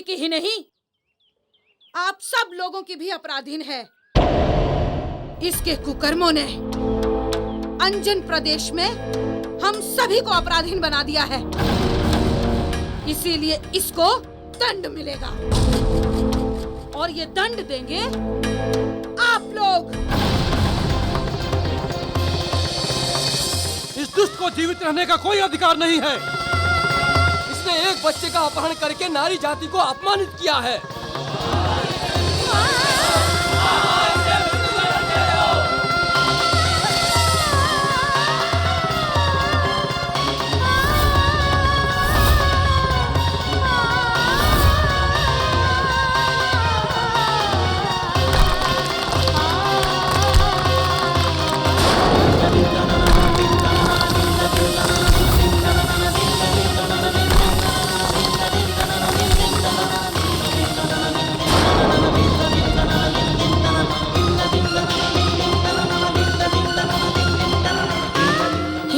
की ही नहीं, आप सब लोगों की भी अपराधीन है। इसके कुकर्मों ने अंजन प्रदेश में हम सभी को अपराधीन बना दिया है। इसीलिए इसको दंड मिलेगा और ये दंड देंगे आप लोग। इस दुष्ट को जीवित रहने का कोई अधिकार नहीं है। इसने एक बच्चे का अपहरण करके नारी जाति को अपमानित किया है।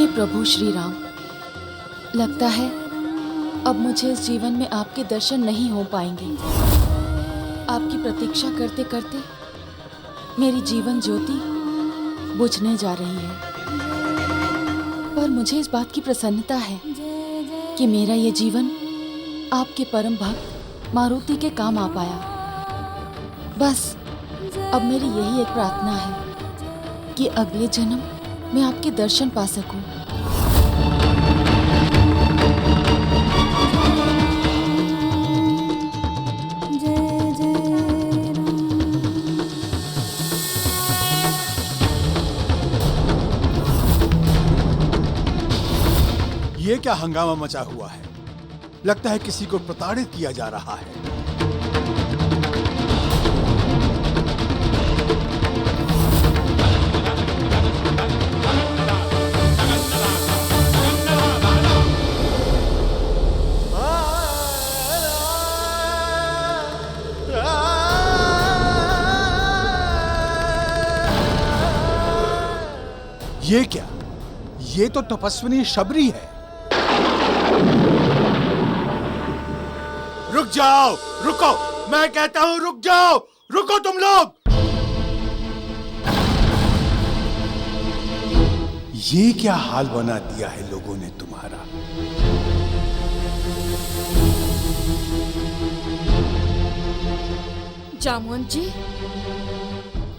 प्रभु श्री राम, लगता है अब मुझे इस जीवन में आपके दर्शन नहीं हो पाएंगे। आपकी प्रतीक्षा करते करते मेरी जीवन ज्योति बुझने जा रही है। पर मुझे इस बात की प्रसन्नता है कि मेरा ये जीवन आपके परम भक्त मारुति के काम आ पाया। बस अब मेरी यही एक प्रार्थना है कि अगले जन्म मैं आपके दर्शन पा सकूं। ये क्या हंगामा मचा हुआ है? लगता है किसी को प्रताड़ित किया जा रहा है। ये क्या? ये तो तपस्विनी शबरी है। रुक जाओ, रुको, मैं कहता हूं रुक जाओ, रुको तुम लोग। ये क्या हाल बना दिया है लोगों ने तुम्हारा? जामुन जी,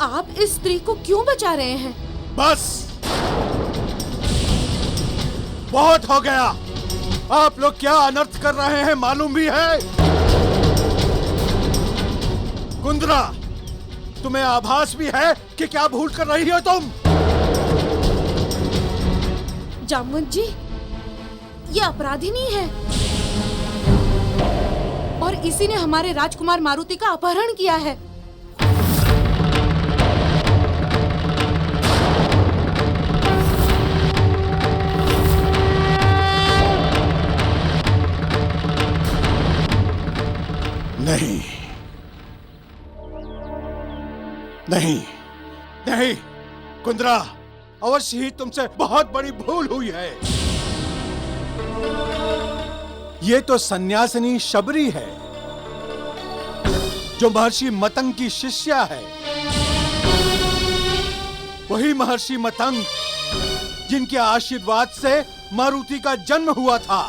आप इस स्त्री को क्यों बचा रहे हैं? बस बहुत हो गया। आप लोग क्या अनर्थ कर रहे हैं मालूम भी है? कुंद्रा, तुम्हें आभास भी है कि क्या भूल कर रही हो तुम? जामुन जी, ये अपराधिनी है और इसी ने हमारे राजकुमार मारुति का अपहरण किया है। नहीं, नहीं, नहीं, कुंद्रा, अवश्य ही तुमसे बहुत बड़ी भूल हुई है। ये तो सन्यासिनी शबरी है, जो महर्षि मतंग की शिष्या है। वही महर्षि मतंग जिनके आशीर्वाद से मारुति का जन्म हुआ था।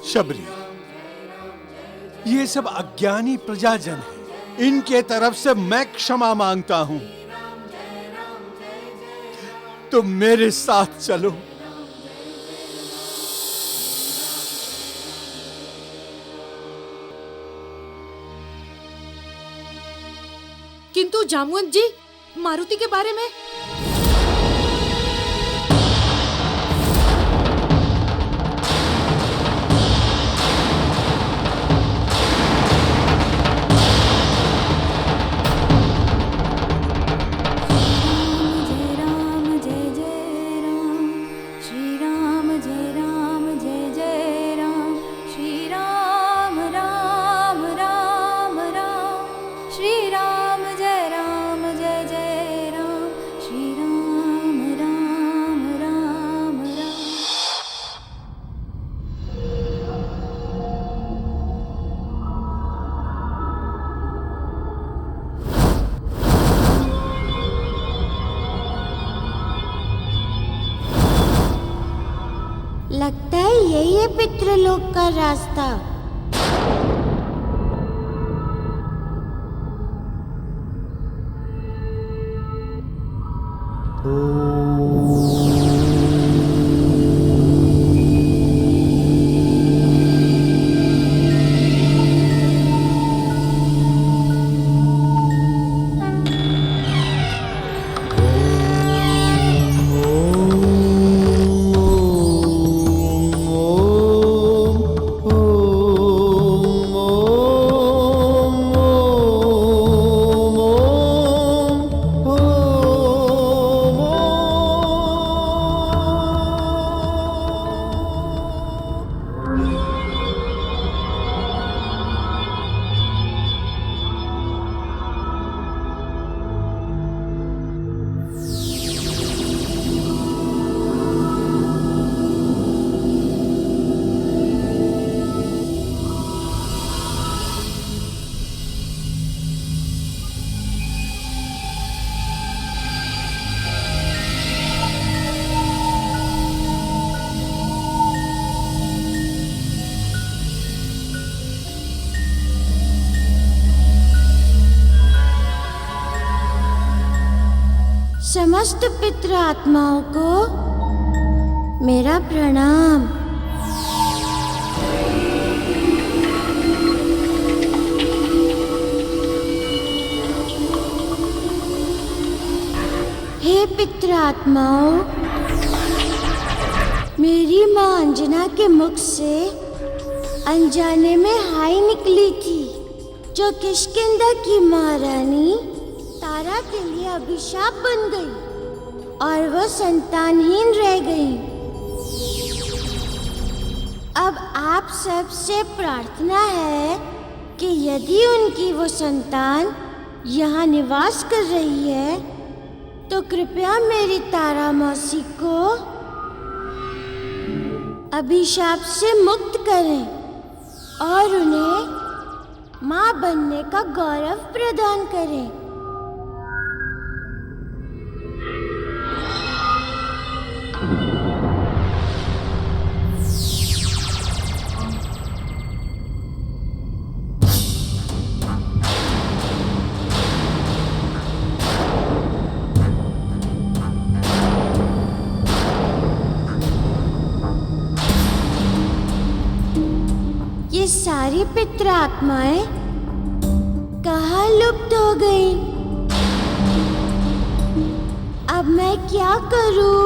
शबरी, ये सब अज्ञानी प्रजाजन है। इनके तरफ से मैं क्षमा मांगता हूं। तुम मेरे साथ चलो। किंतु जामुन जी, मारुति के बारे में लगता है यही है पितृलोक का रास्ता। समस्त पितृ आत्माओं को मेरा प्रणाम। हे पितृ आत्माओं, मेरी माँ अंजना के मुख से अनजाने में हाय निकली थी, जो किष्किंधा की महारानी तारा के लिए अभिशाप बन गई और वो संतानहीन रह गई। अब आप सबसे प्रार्थना है कि यदि उनकी वो संतान यहाँ निवास कर रही है तो कृपया मेरी तारा मौसी को अभिशाप से मुक्त करें और उन्हें माँ बनने का गौरव प्रदान करें। ये सारी पितृ आत्माएं कहाँ लुप्त हो गई? अब मैं क्या करूं?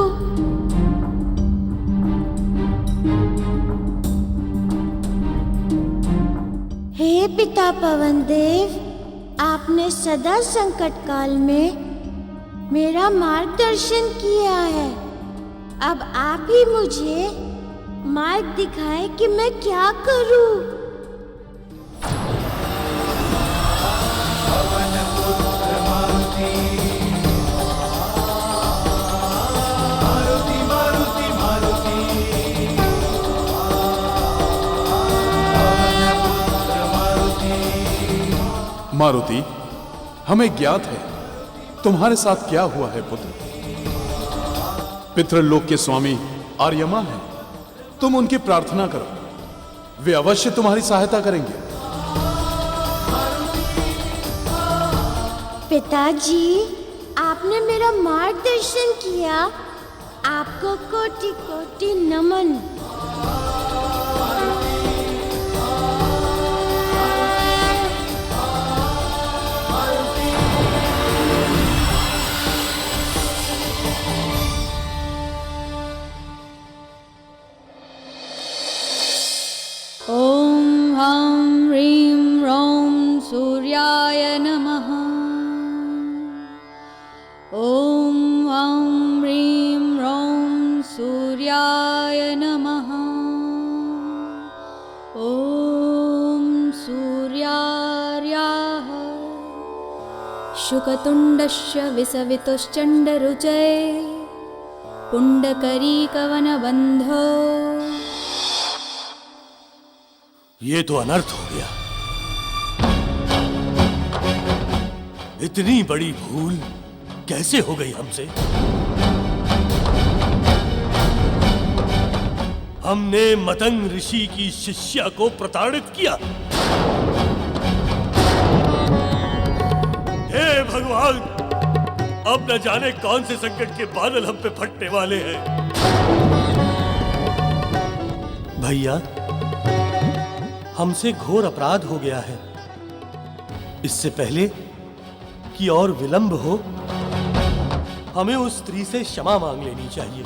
हे पिता पवन देव, आपने सदा संकट काल में मेरा मार्गदर्शन किया है। अब आप ही मुझे मार्ग दिखाए कि मैं क्या करूं। मारुति, हमें ज्ञात है तुम्हारे साथ क्या हुआ है पुत्र। पितृलोक के स्वामी आर्यमा हैं। तुम उनकी प्रार्थना करो, वे अवश्य तुम्हारी सहायता करेंगे। पिताजी, आपने मेरा मार्गदर्शन किया, आपको कोटि कोटि नमन। ॐ ह्रां ह्रीं ह्रौं सूर्याय नमः। ॐ ह्रां ह्रीं ह्रौं सूर्याय नमः। ॐ सूर्यार्याः शुकतुण्डस्य विसवितुश्चण्डरुचये पुण्डकरीकवनबन्धो। ये तो अनर्थ हो गया। इतनी बड़ी भूल कैसे हो गई हमसे? हमने मतंग ऋषि की शिष्या को प्रताड़ित किया। हे भगवान, अब न जाने कौन से संकट के बादल हम पे फटने वाले हैं। भैया, हमसे घोर अपराध हो गया है। इससे पहले कि और विलंब हो, हमें उस स्त्री से क्षमा मांग लेनी चाहिए।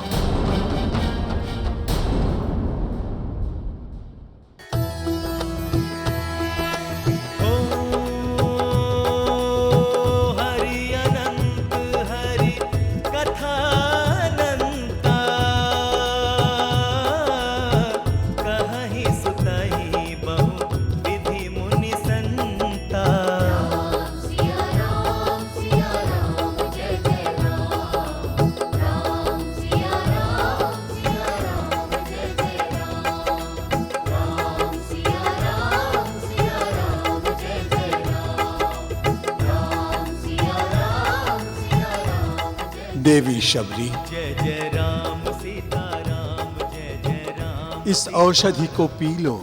देवी शबरी, जय जय राम सीता राम, जय जय राम। इस औषधि को पी लो।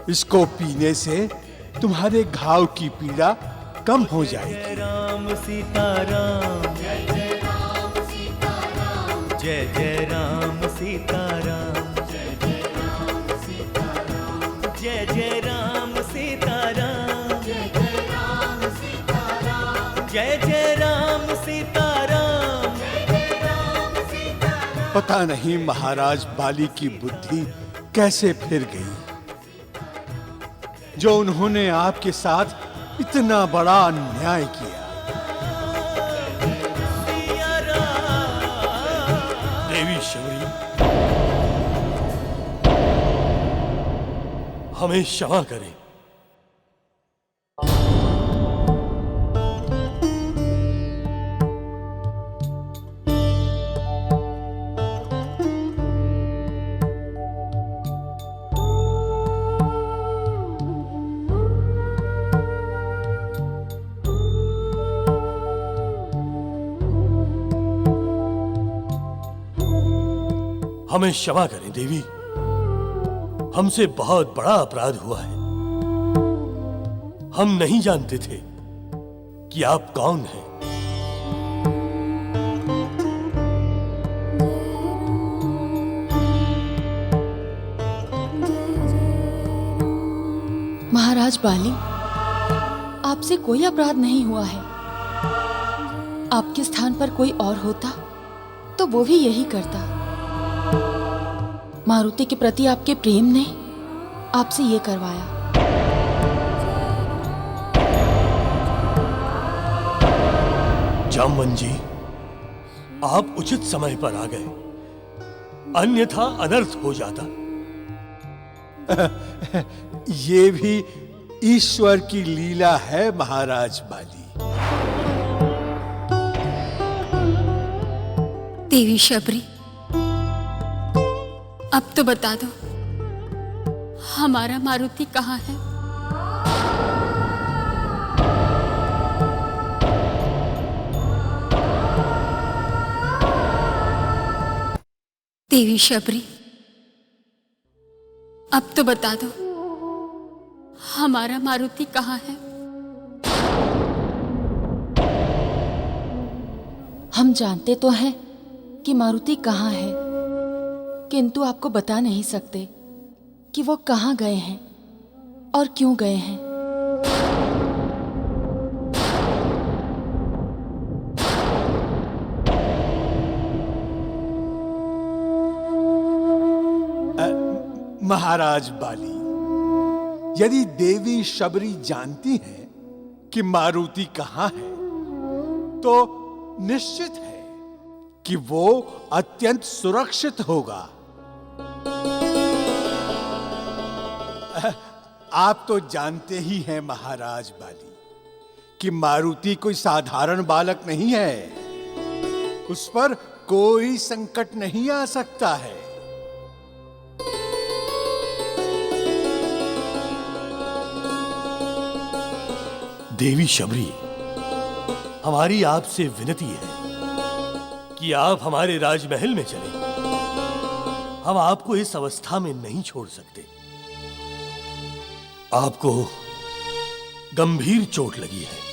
इसको पीने से तुम्हारे घाव की पीड़ा कम हो जाएगी। राम सीता राम, जय जय राम सीता राम, जय जय राम सीता राम, जय जय राम सीता राम, जय जय राम सीता राम, जय जय राम सीता राम, जय जय राम सीता राम। पता नहीं महाराज बाली की बुद्धि कैसे फिर गई, जो उन्होंने आपके साथ इतना बड़ा अन्याय किया। देवी शबरी, हमें क्षमा करें। हमें क्षमा करें देवी, हमसे बहुत बड़ा अपराध हुआ है। हम नहीं जानते थे कि आप कौन हैं। महाराज बाली, आपसे कोई अपराध नहीं हुआ है। आपके स्थान पर कोई और होता तो वो भी यही करता। मारुति के प्रति आपके प्रेम ने आपसे ये करवाया। जामवन जी, आप उचित समय पर आ गए, अन्यथा अनर्थ हो जाता। ये भी ईश्वर की लीला है महाराज बाली। देवी शबरी, अब तो बता दो, हमारा मारुति कहाँ है? देवी शबरी, अब तो बता दो, हमारा मारुति कहाँ है? हम जानते तो हैं कि मारुति कहाँ है, किंतु आपको बता नहीं सकते कि वो कहाँ गए हैं और क्यों गए हैं। महाराज बाली, यदि देवी शबरी जानती हैं कि मारुति कहाँ है, तो निश्चित है कि वो अत्यंत सुरक्षित होगा। आप तो जानते ही हैं महाराज बाली कि मारुति कोई साधारण बालक नहीं है। उस पर कोई संकट नहीं आ सकता है। देवी शबरी, हमारी आपसे विनती है कि आप हमारे राजमहल में चलें। हम आपको इस अवस्था में नहीं छोड़ सकते। आपको गंभीर चोट लगी है।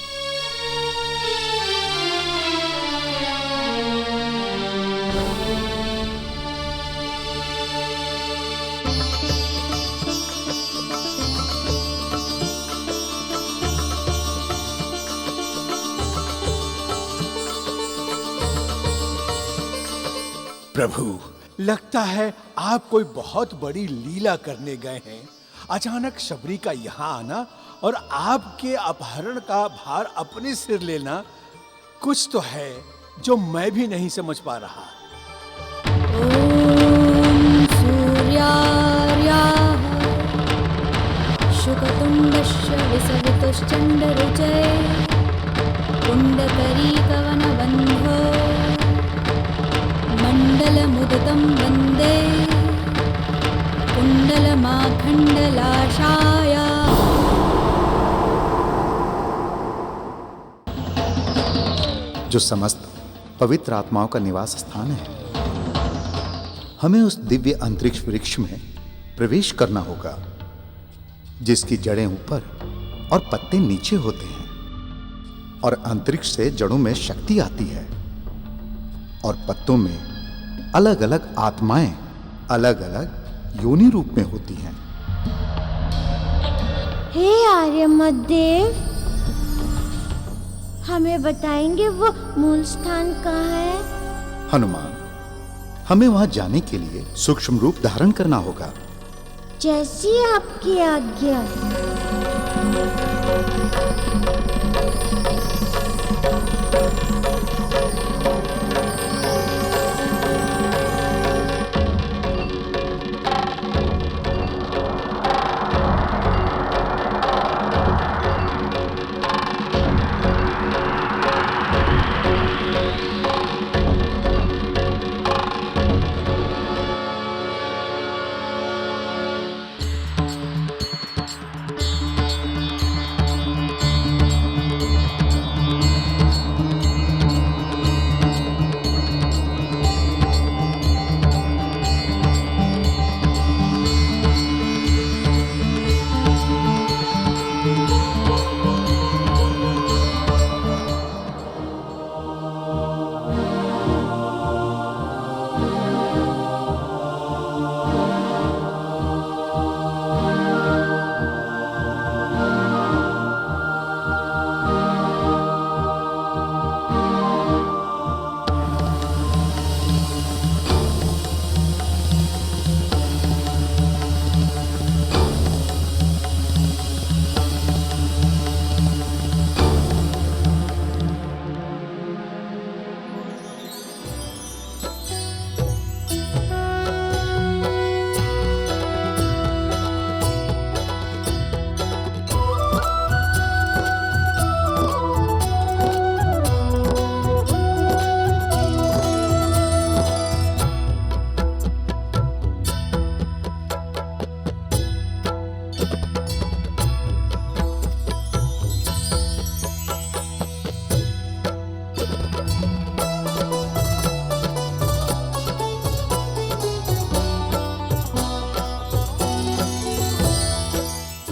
प्रभु, लगता है आप कोई बहुत बड़ी लीला करने गए हैं। अचानक शबरी का यहाँ आना और आपके अपहरण का भार अपने सिर लेना, कुछ तो है जो मैं भी नहीं समझ पा रहा। ॐ सूर्यार्याः शुकतुण्डस्य विसवितुश्चण्डरुचये कुण्डकरीकवनबन्धो मण्डलमुदितं वन्दे कुण्डलमाखण्डलाशाय। जो समस्त पवित्र आत्माओं का निवास स्थान है, हमें उस दिव्य अंतरिक्ष वृक्ष में प्रवेश करना होगा जिसकी जड़ें ऊपर और पत्ते नीचे होते हैं, और अंतरिक्ष से जड़ों में शक्ति आती है और पत्तों में अलग अलग आत्माएं अलग अलग योनि रूप में होती हैं। हे आर्यमत देव, हमें बताएंगे वो मूल स्थान कहाँ है? हनुमान, हमें वहां जाने के लिए सूक्ष्म रूप धारण करना होगा। जैसी आपकी आज्ञा।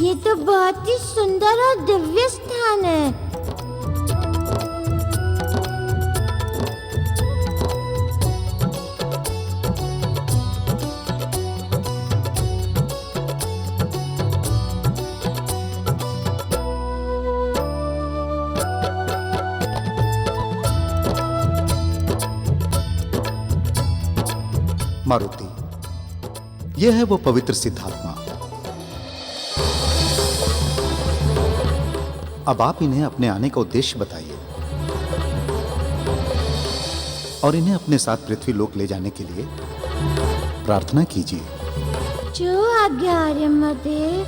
ये तो बहुत ही सुंदर और दिव्य स्थान है। मारुति, यह है वो पवित्र सिद्धात्मा। अब आप इन्हें अपने आने का उद्देश्य बताइए और इन्हें अपने साथ पृथ्वी लोक ले जाने के लिए प्रार्थना कीजिए। जो आज्ञा आर्यमत देव।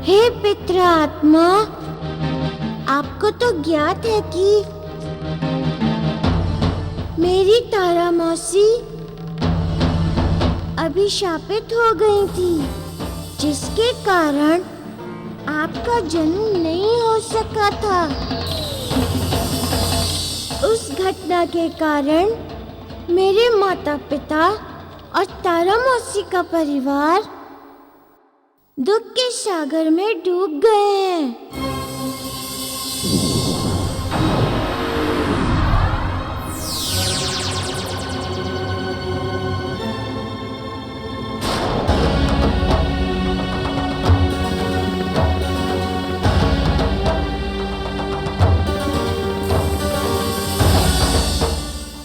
हे पितृ आत्मा, आपको तो ज्ञात है कि मेरी तारा मौसी अभिशापित हो गई थी, जिसके कारण आपका जन्म नहीं हो सका था। उस घटना के कारण मेरे माता पिता और तारा मौसी का परिवार दुख के सागर में डूब गए हैं।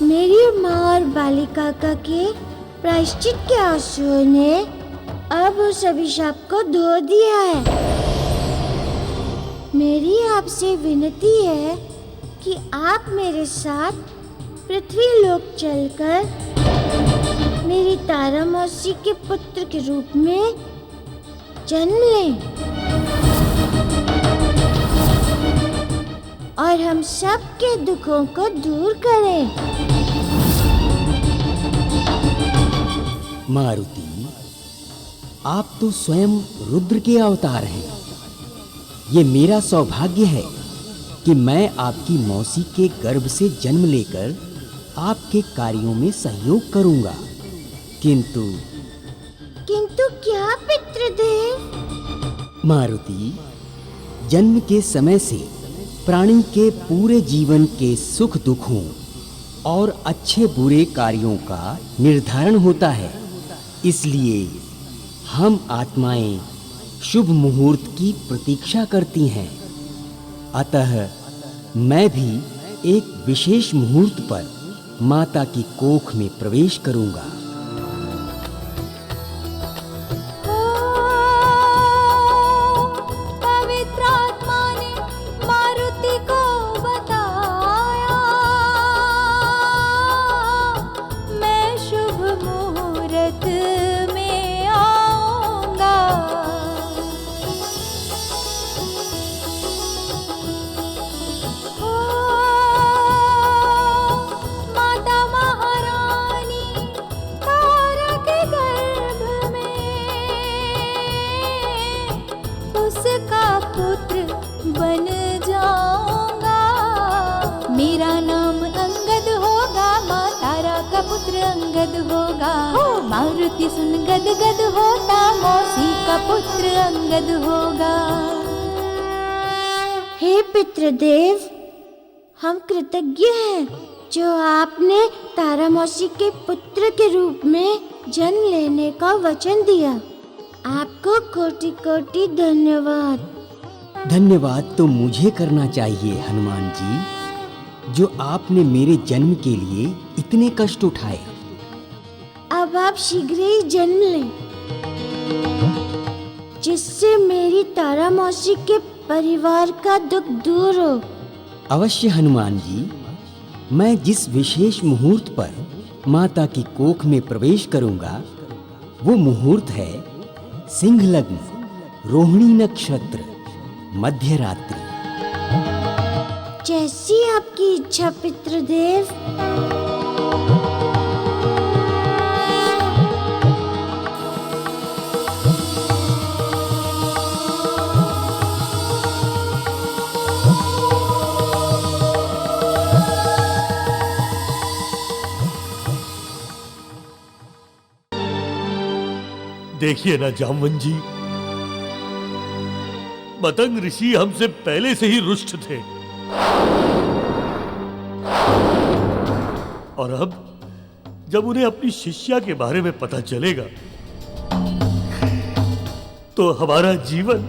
मेरी माँ और बालिका के प्रायश्चित के आंसुओं ने अब उस अभिशाप को धो दिया है। मेरी आपसे विनती है कि आप मेरे साथ पृथ्वी लोक चलकर मेरी तारा मौसी के पुत्र के रूप में जन्म लें और हम सब के दुखों को दूर करें। मारुति, आप तो स्वयं रुद्र के अवतार हैं। ये मेरा सौभाग्य है कि मैं आपकी मौसी के गर्भ से जन्म लेकर आपके कार्यों में सहयोग करूंगा। किंतु क्या पितृदेव? मारुति, जन्म के समय से प्राणी के पूरे जीवन के सुख दुखों और अच्छे बुरे कार्यों का निर्धारण होता है। इसलिए हम आत्माएं शुभ मुहूर्त की प्रतीक्षा करती हैं। अतः मैं भी एक विशेष मुहूर्त पर माता की कोख में प्रवेश करूंगा। पवित्र आत्मा ने मारुति को बताया, मैं शुभ मुहूर्त में आऊंगा। माता महारानी तारा के गर्भ में उसका पुत्र बन जाऊंगा। मेरा नाम अंगद होगा, माँ तारा का पुत्र अंगद होगा। मारुति सुन गद गद होता, मौसी का पुत्र अंगद होगा। हे पितृदेव, हम कृतज्ञ हैं जो आपने तारा मौसी के पुत्र के रूप में जन्म लेने का वचन दिया। आपको कोटि कोटि धन्यवाद। धन्यवाद तो मुझे करना चाहिए हनुमान जी, जो आपने मेरे जन्म के लिए इतने कष्ट उठाए। अब आप शीघ्र ही जन्म लें, जिससे मेरी तारा मौसी के परिवार का दुख दूर हो। अवश्य हनुमान जी, मैं जिस विशेष मुहूर्त पर माता की कोख में प्रवेश करूंगा, वो मुहूर्त है सिंह लग्न, रोहिणी नक्षत्र, मध्य रात्रि। जैसी आपकी इच्छा पितृदेव। देखिए ना जामवन जी, मतंग ऋषि हमसे पहले से ही रुष्ट थे, और अब जब उन्हें अपनी शिष्या के बारे में पता चलेगा तो हमारा जीवन,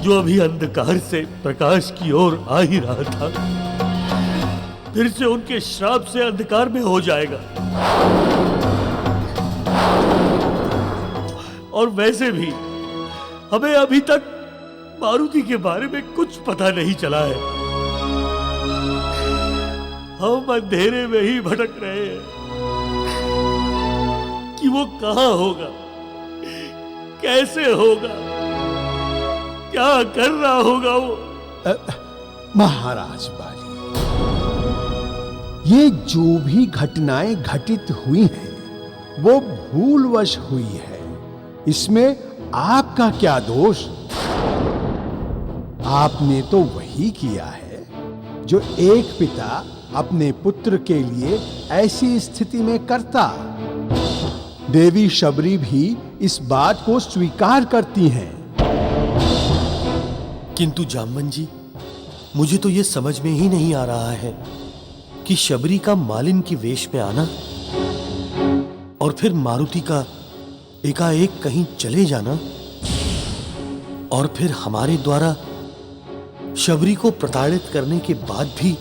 जो अभी अंधकार से प्रकाश की ओर आ ही रहा था, फिर से उनके श्राप से अंधकार में हो जाएगा। और वैसे भी हमें अभी तक मारुति के बारे में कुछ पता नहीं चला है। हम अंधेरे में ही भटक रहे हैं कि वो कहाँ होगा, कैसे होगा, क्या कर रहा होगा वो। महाराज बाली, ये जो भी घटनाएं घटित हुई हैं, वो भूलवश हुई है। इसमें आपका क्या दोष? आपने तो वही किया है जो एक पिता अपने पुत्र के लिए ऐसी स्थिति में करता। देवी शबरी भी इस बात को स्वीकार करती हैं। किंतु जामवन जी, मुझे तो यह समझ में ही नहीं आ रहा है कि शबरी का मालिन की वेश में आना और फिर मारुति का एकाएक कहीं चले जाना और फिर हमारे द्वारा शबरी को प्रताड़ित करने के बाद भी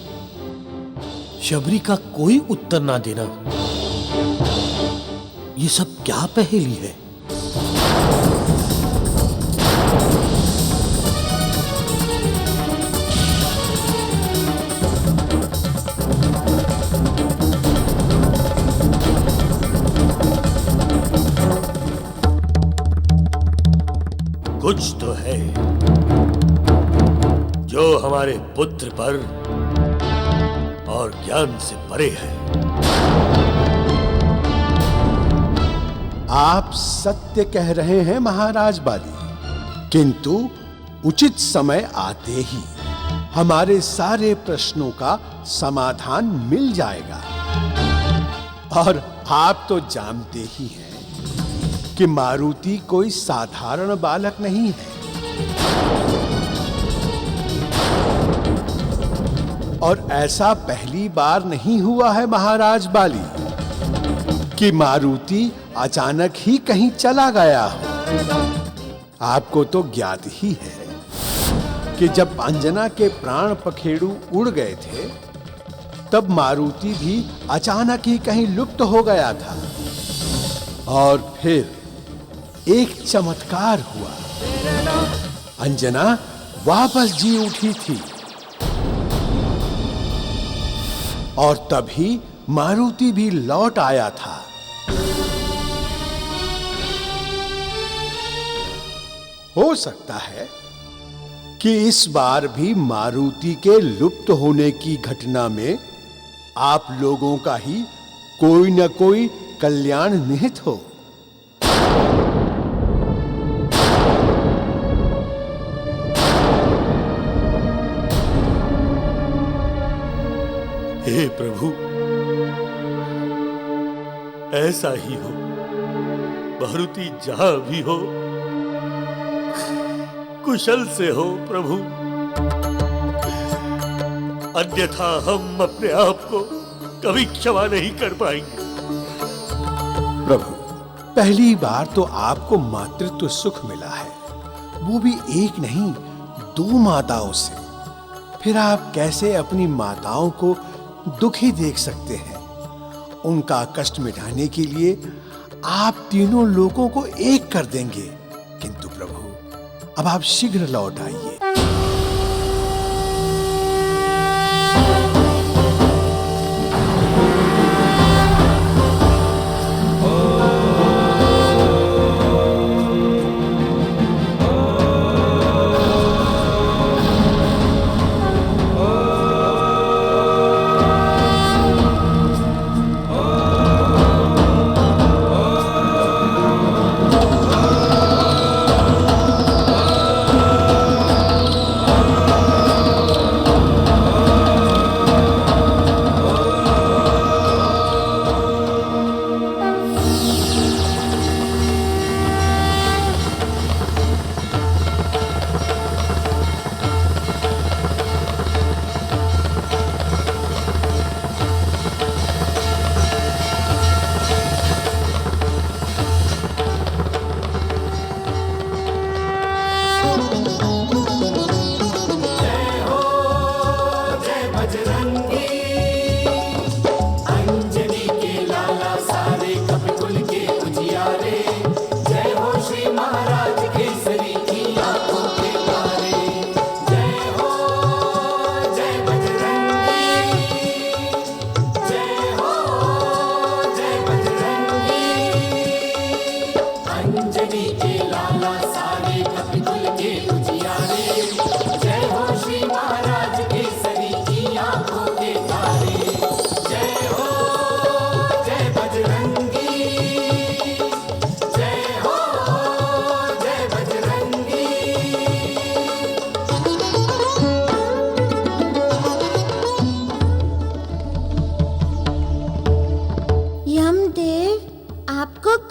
शबरी का कोई उत्तर ना देना, ये सब क्या पहेली है? कुछ तो है जो हमारे पुत्र पर और ज्ञान से परे है। आप सत्य कह रहे हैं महाराज बाली, किंतु उचित समय आते ही हमारे सारे प्रश्नों का समाधान मिल जाएगा। और आप तो जानते ही हैं कि मारुति कोई साधारण बालक नहीं है और ऐसा पहली बार नहीं हुआ है महाराज बाली कि मारुति अचानक ही कहीं चला गया हो। आपको तो ज्ञात ही है कि जब अंजना के प्राण पखेरु उड़ गए थे तब मारुति भी अचानक ही कहीं लुप्त हो गया था और फिर एक चमत्कार हुआ। अंजना वापस जी उठी थी और तभी मारुति भी लौट आया था। हो सकता है कि इस बार भी मारुति के लुप्त होने की घटना में आप लोगों का ही कोई न कोई कल्याण निहित हो। हे प्रभु, ऐसा ही हो। मारुति जहां भी हो कुशल से हो प्रभु, अन्यथा हम अपने आप को कभी क्षमा नहीं कर पाएंगे। प्रभु, पहली बार तो आपको मातृत्व सुख मिला है, वो भी एक नहीं 2 माताओं से। फिर आप कैसे अपनी माताओं को दुखी देख सकते हैं? उनका कष्ट मिटाने के लिए आप तीनों लोगों को एक कर देंगे। किंतु प्रभु, अब आप शीघ्र लौट आइए।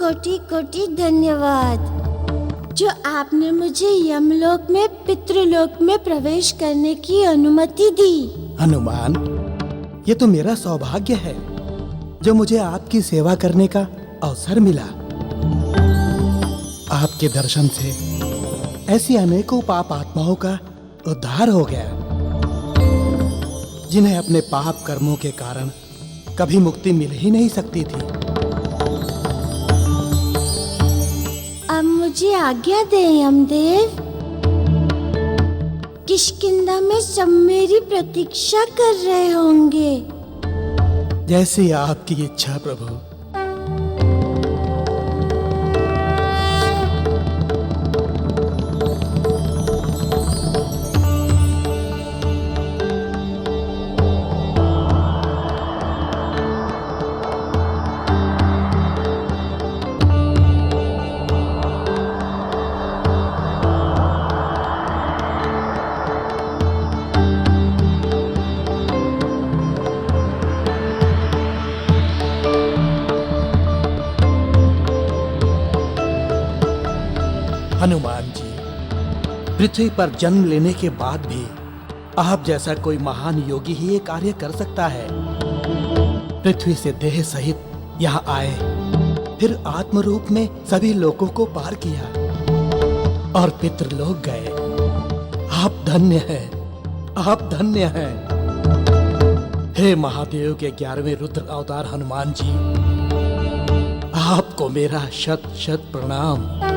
कोटि कोटि धन्यवाद जो आपने मुझे यमलोक में पितृलोक में प्रवेश करने की अनुमति दी। हनुमान, ये तो मेरा सौभाग्य है जो मुझे आपकी सेवा करने का अवसर मिला। आपके दर्शन से ऐसी अनेकों पाप आत्माओं का उद्धार हो गया जिन्हें अपने पाप कर्मों के कारण कभी मुक्ति मिल ही नहीं सकती थी। अब मुझे आज्ञा दें यमदेव। किष्किंधा में सब मेरी प्रतीक्षा कर रहे होंगे। जैसी आपकी इच्छा प्रभु। हनुमान जी, पृथ्वी पर जन्म लेने के बाद भी आप जैसा कोई महान योगी ही ये कार्य कर सकता है। पृथ्वी से देह सहित यहाँ आए, फिर आत्म रूप में सभी लोगों को पार किया और पितृलोक गए। आप धन्य हैं, आप धन्य हैं। हे महादेव के 11वें रुद्र अवतार हनुमान जी, आपको मेरा शत शत प्रणाम।